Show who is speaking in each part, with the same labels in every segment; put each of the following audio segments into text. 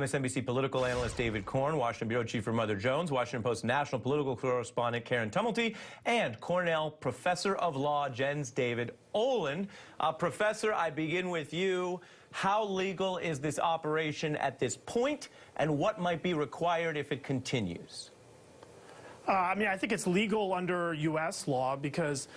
Speaker 1: MSNBC political analyst David Corn, Washington Bureau Chief for Mother Jones, Washington Post national political correspondent Karen Tumulty, and Cornell Professor of Law Jens David Ohlin. Professor, I begin with you. How legal is this operation at this point, and what might be required if it continues?
Speaker 2: I think it's legal under U.S. law because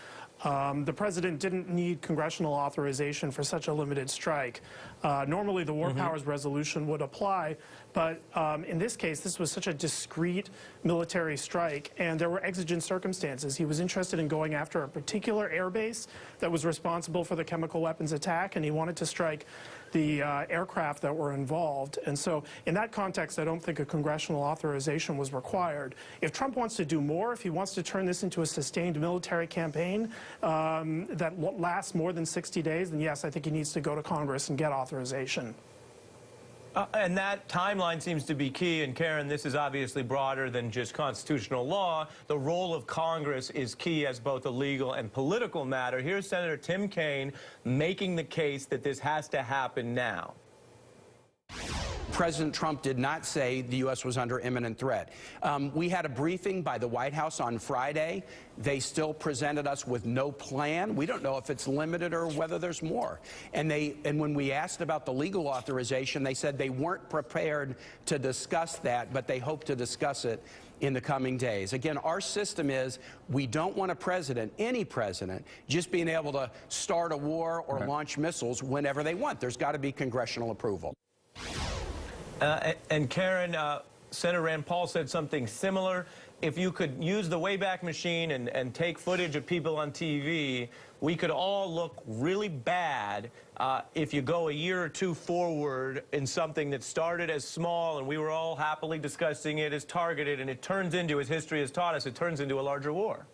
Speaker 2: the president didn't need congressional authorization for such a limited strike. Normally, the War Powers Resolution would apply, but in this case, this was such a discrete military strike, and there were exigent circumstances. He was interested in going after a particular air base that was responsible for the chemical weapons attack, and he wanted to strike the aircraft that were involved. And so in that context, I don't think a congressional authorization was required. If Trump wants to do more, if he wants to turn this into a sustained military campaign that lasts more than 60 days, then yes, I think he needs to go to Congress and get authorization.
Speaker 1: And that timeline seems to be key. And Karen, this is obviously broader than just constitutional law. The role of Congress is key as both a legal and political matter. Here's Senator Tim Kaine making the case that this has to happen now.
Speaker 3: President Trump did not say the U.S. was under imminent threat. We had a briefing by the White House on Friday. They still presented us with no plan. We don't know if it's limited or whether there's more. And when we asked about the legal authorization, they said they weren't prepared to discuss that, but they hope to discuss it in the coming days. Again, our system is we don't want a president, any president, just being able to start a war or launch missiles whenever they want. There's got to be congressional approval.
Speaker 1: And Karen, Senator Rand Paul said something similar. If you could use the Wayback Machine and take footage of people on TV, we could all look really bad if you go a year or two forward in something that started as small and we were all happily discussing it as targeted, and it turns into, as history has taught us, it turns into a larger war.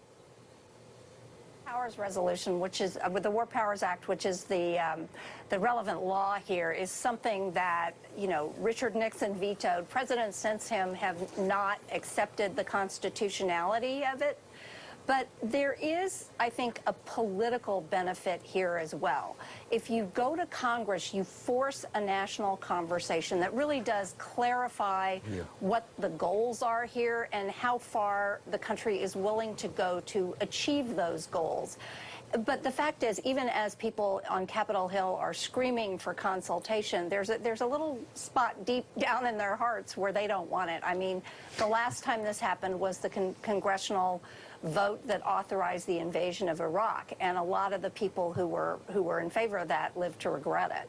Speaker 4: Powers Resolution, which is with the War Powers Act, which is the relevant law here, is something that, you know, Richard Nixon vetoed. Presidents since him have not accepted the constitutionality of it. But there is, I think, a political benefit here as well. If you go to Congress, you force a national conversation that really does clarify what the goals are here and how far the country is willing to go to achieve those goals. But the fact is, even as people on Capitol Hill are screaming for consultation, there's a little spot deep down in their hearts where they don't want it. I mean, the last time this happened was the congressional vote that authorized the invasion of Iraq, and a lot of the people who were in favor of that live to regret it.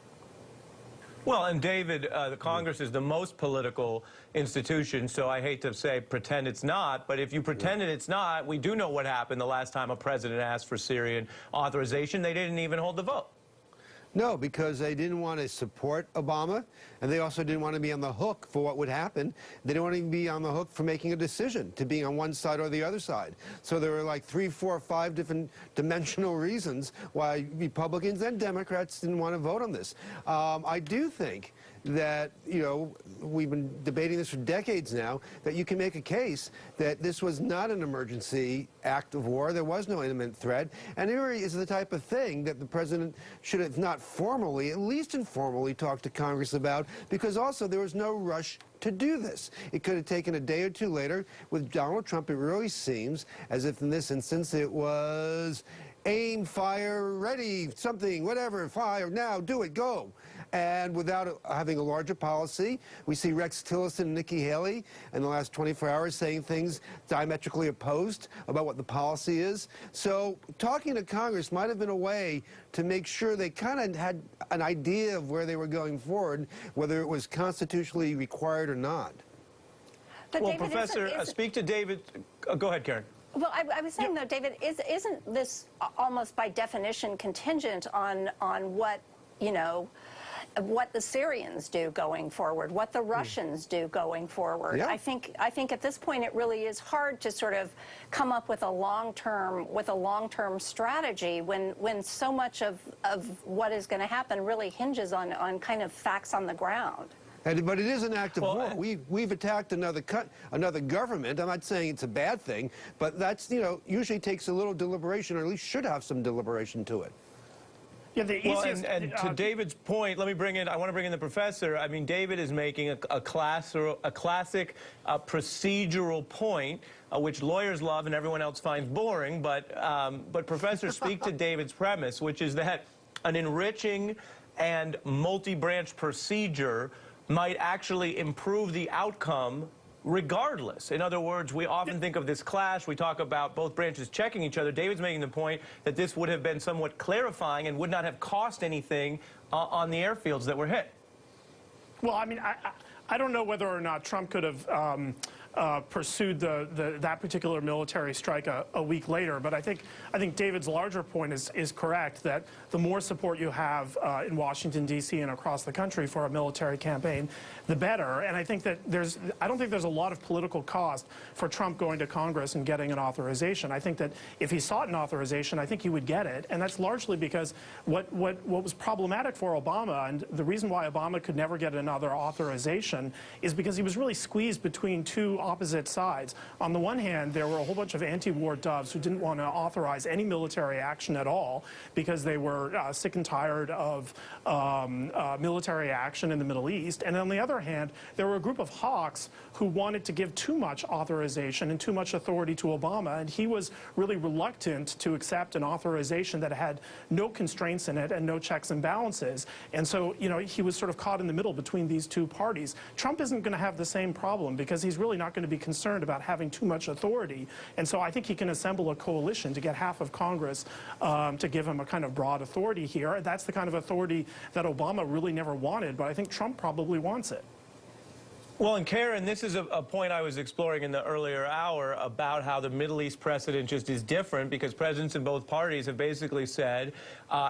Speaker 1: Well, and David, the Congress is the most political institution, so I hate to say pretend it's not, but if you pretended it's not, we do know what happened the last time a president asked for Syrian authorization. They didn't even hold the vote.
Speaker 5: No, because they didn't want to support Obama, and they also didn't want to be on the hook for what would happen. They didn't want to be on the hook for making a decision, to being on one side or the other side. So there were like 3, 4, 5 different dimensional reasons why Republicans and Democrats didn't want to vote on this. I do think that, you know, we've been debating this for decades now, that you can make a case that this was not an emergency act of war. There was no imminent threat. And here is the type of thing that the president should have not formally, at least informally, talked to Congress about, because also there was no rush to do this. It could have taken a day or two later. With Donald Trump, it really seems as if in this instance it was aim, fire, ready, something, whatever, fire, now, do it, go. And without having a larger policy, we see Rex Tillerson and Nikki Haley in the last 24 hours saying things diametrically opposed about what the policy is. So talking to Congress might have been a way to make sure they kind of had an idea of where they were going forward, whether it was constitutionally required or not.
Speaker 4: But
Speaker 1: well,
Speaker 4: David,
Speaker 1: Professor, speak to David. Go ahead, Karen.
Speaker 4: Well, I was saying, though, David, isn't this almost by definition contingent on what, you know, what the Syrians do going forward, what the Russians do going forward?
Speaker 5: Yeah.
Speaker 4: I think at this point it really is hard to sort of come up with a long-term strategy when so much of what is going to happen really hinges on kind of facts on the ground.
Speaker 5: But it is an act of war. We've attacked another government. I'm not saying it's a bad thing, but that's, you know, usually takes a little deliberation, or at least should have some deliberation to it.
Speaker 2: Yeah, the
Speaker 1: Well,
Speaker 2: easiest.
Speaker 1: and to David's point, I want to bring in the professor. I mean, David is making a classic procedural point, which lawyers love and everyone else finds boring. But Professor, speak to David's premise, which is that an enriching and multi-branch procedure might actually improve the outcome regardless. In other words, we often think of this clash. We talk about both branches checking each other. David's making the point that this would have been somewhat clarifying and would not have cost anything on the airfields that were hit.
Speaker 2: Well, I mean, I don't know whether or not Trump could have pursued that particular military strike a week later, but I think David's larger point is correct, that the more support you have in Washington, D.C. and across the country for a military campaign, the better. And I think that I don't think there's a lot of political cost for Trump going to Congress and getting an authorization. I think that if he sought an authorization, I think he would get it, and that's largely because what was problematic for Obama, and the reason why Obama could never get another authorization, is because he was really squeezed between two opposite sides. On the one hand, there were a whole bunch of anti-war doves who didn't want to authorize any military action at all because they were sick and tired of military action in the Middle East. And on the other hand, there were a group of hawks who wanted to give too much authorization and too much authority to Obama, and he was really reluctant to accept an authorization that had no constraints in it and no checks and balances. And so, you know, he was sort of caught in the middle between these two parties. Trump isn't going to have the same problem because he's really not going to be concerned about having too much authority. And so I think he can assemble a coalition to get half of Congress to give him a kind of broad authority here. That's the kind of authority that Obama really never wanted, but I think Trump probably wants it.
Speaker 1: Well, and Karen, this is a point I was exploring in the earlier hour about how the Middle East precedent just is different because presidents in both parties have basically said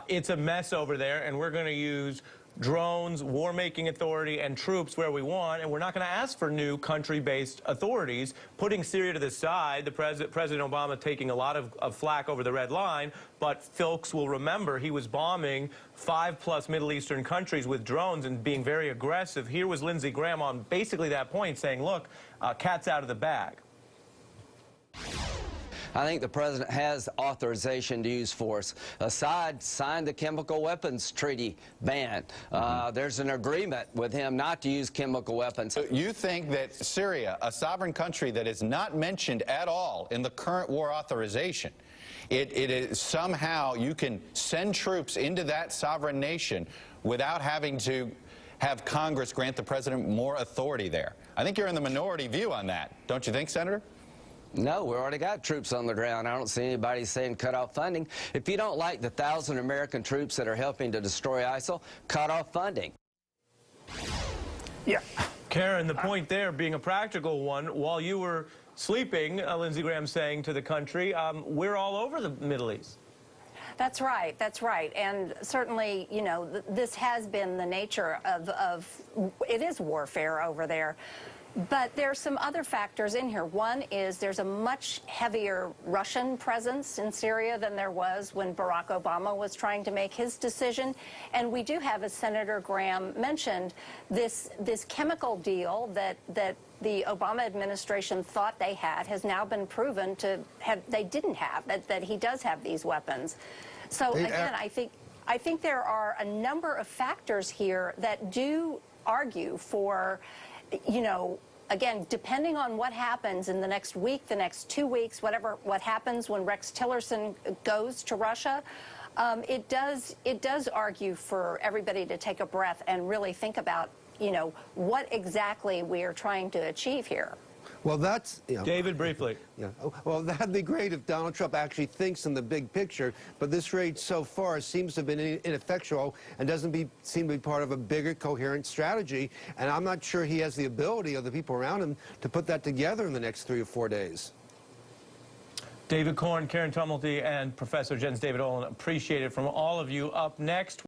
Speaker 1: it's a mess over there and we're going to use drones, war-making authority, and troops where we want, and we're not going to ask for new country-based authorities. Putting Syria to the side, President Obama taking a lot of flack over the red line, but folks will remember he was bombing 5+ Middle Eastern countries with drones and being very aggressive. Here was Lindsey Graham on basically that point saying, look, cat's out of the bag.
Speaker 6: I think the president has authorization to use force. Assad signed the chemical weapons treaty ban. There's an agreement with him not to use chemical weapons.
Speaker 7: You think that Syria, a sovereign country that is not mentioned at all in the current war authorization, it is somehow you can send troops into that sovereign nation without having to have Congress grant the president more authority there? I think you're in the minority view on that. Don't you think, Senator?
Speaker 6: No, we already got troops on the ground. I don't see anybody saying cut off funding. If you don't like the 1,000 American troops that are helping to destroy ISIL, cut off funding.
Speaker 2: Yeah.
Speaker 1: Karen, the point there being a practical one, while you were sleeping, Lindsey Graham saying to the country, we're all over the Middle East.
Speaker 4: That's right. That's right. And certainly, you know, this has been the nature of it is warfare over there. But there's some other factors in here. One is there's a much heavier Russian presence in Syria than there was when Barack Obama was trying to make his decision. And we do have, as Senator Graham mentioned, this chemical deal that the Obama administration thought they had has now been proven to have they didn't have, that he does have these weapons. So again, I think there are a number of factors here that do argue for, you know, again, depending on what happens in the next week, the next 2 weeks, what happens when Rex Tillerson goes to Russia, it does argue for everybody to take a breath and really think about, you know, what exactly we are trying to achieve here.
Speaker 5: Well, that's...
Speaker 1: David, briefly.
Speaker 5: Yeah. Well, that'd be great if Donald Trump actually thinks in the big picture, but this raid so far seems to have been ineffectual and doesn't seem to be part of a bigger, coherent strategy, and I'm not sure he has the ability of the people around him to put that together in the next 3 or 4 days.
Speaker 1: David Corn, Karen Tumulty, and Professor Jens David Ohlin, appreciate it from all of you. Up next...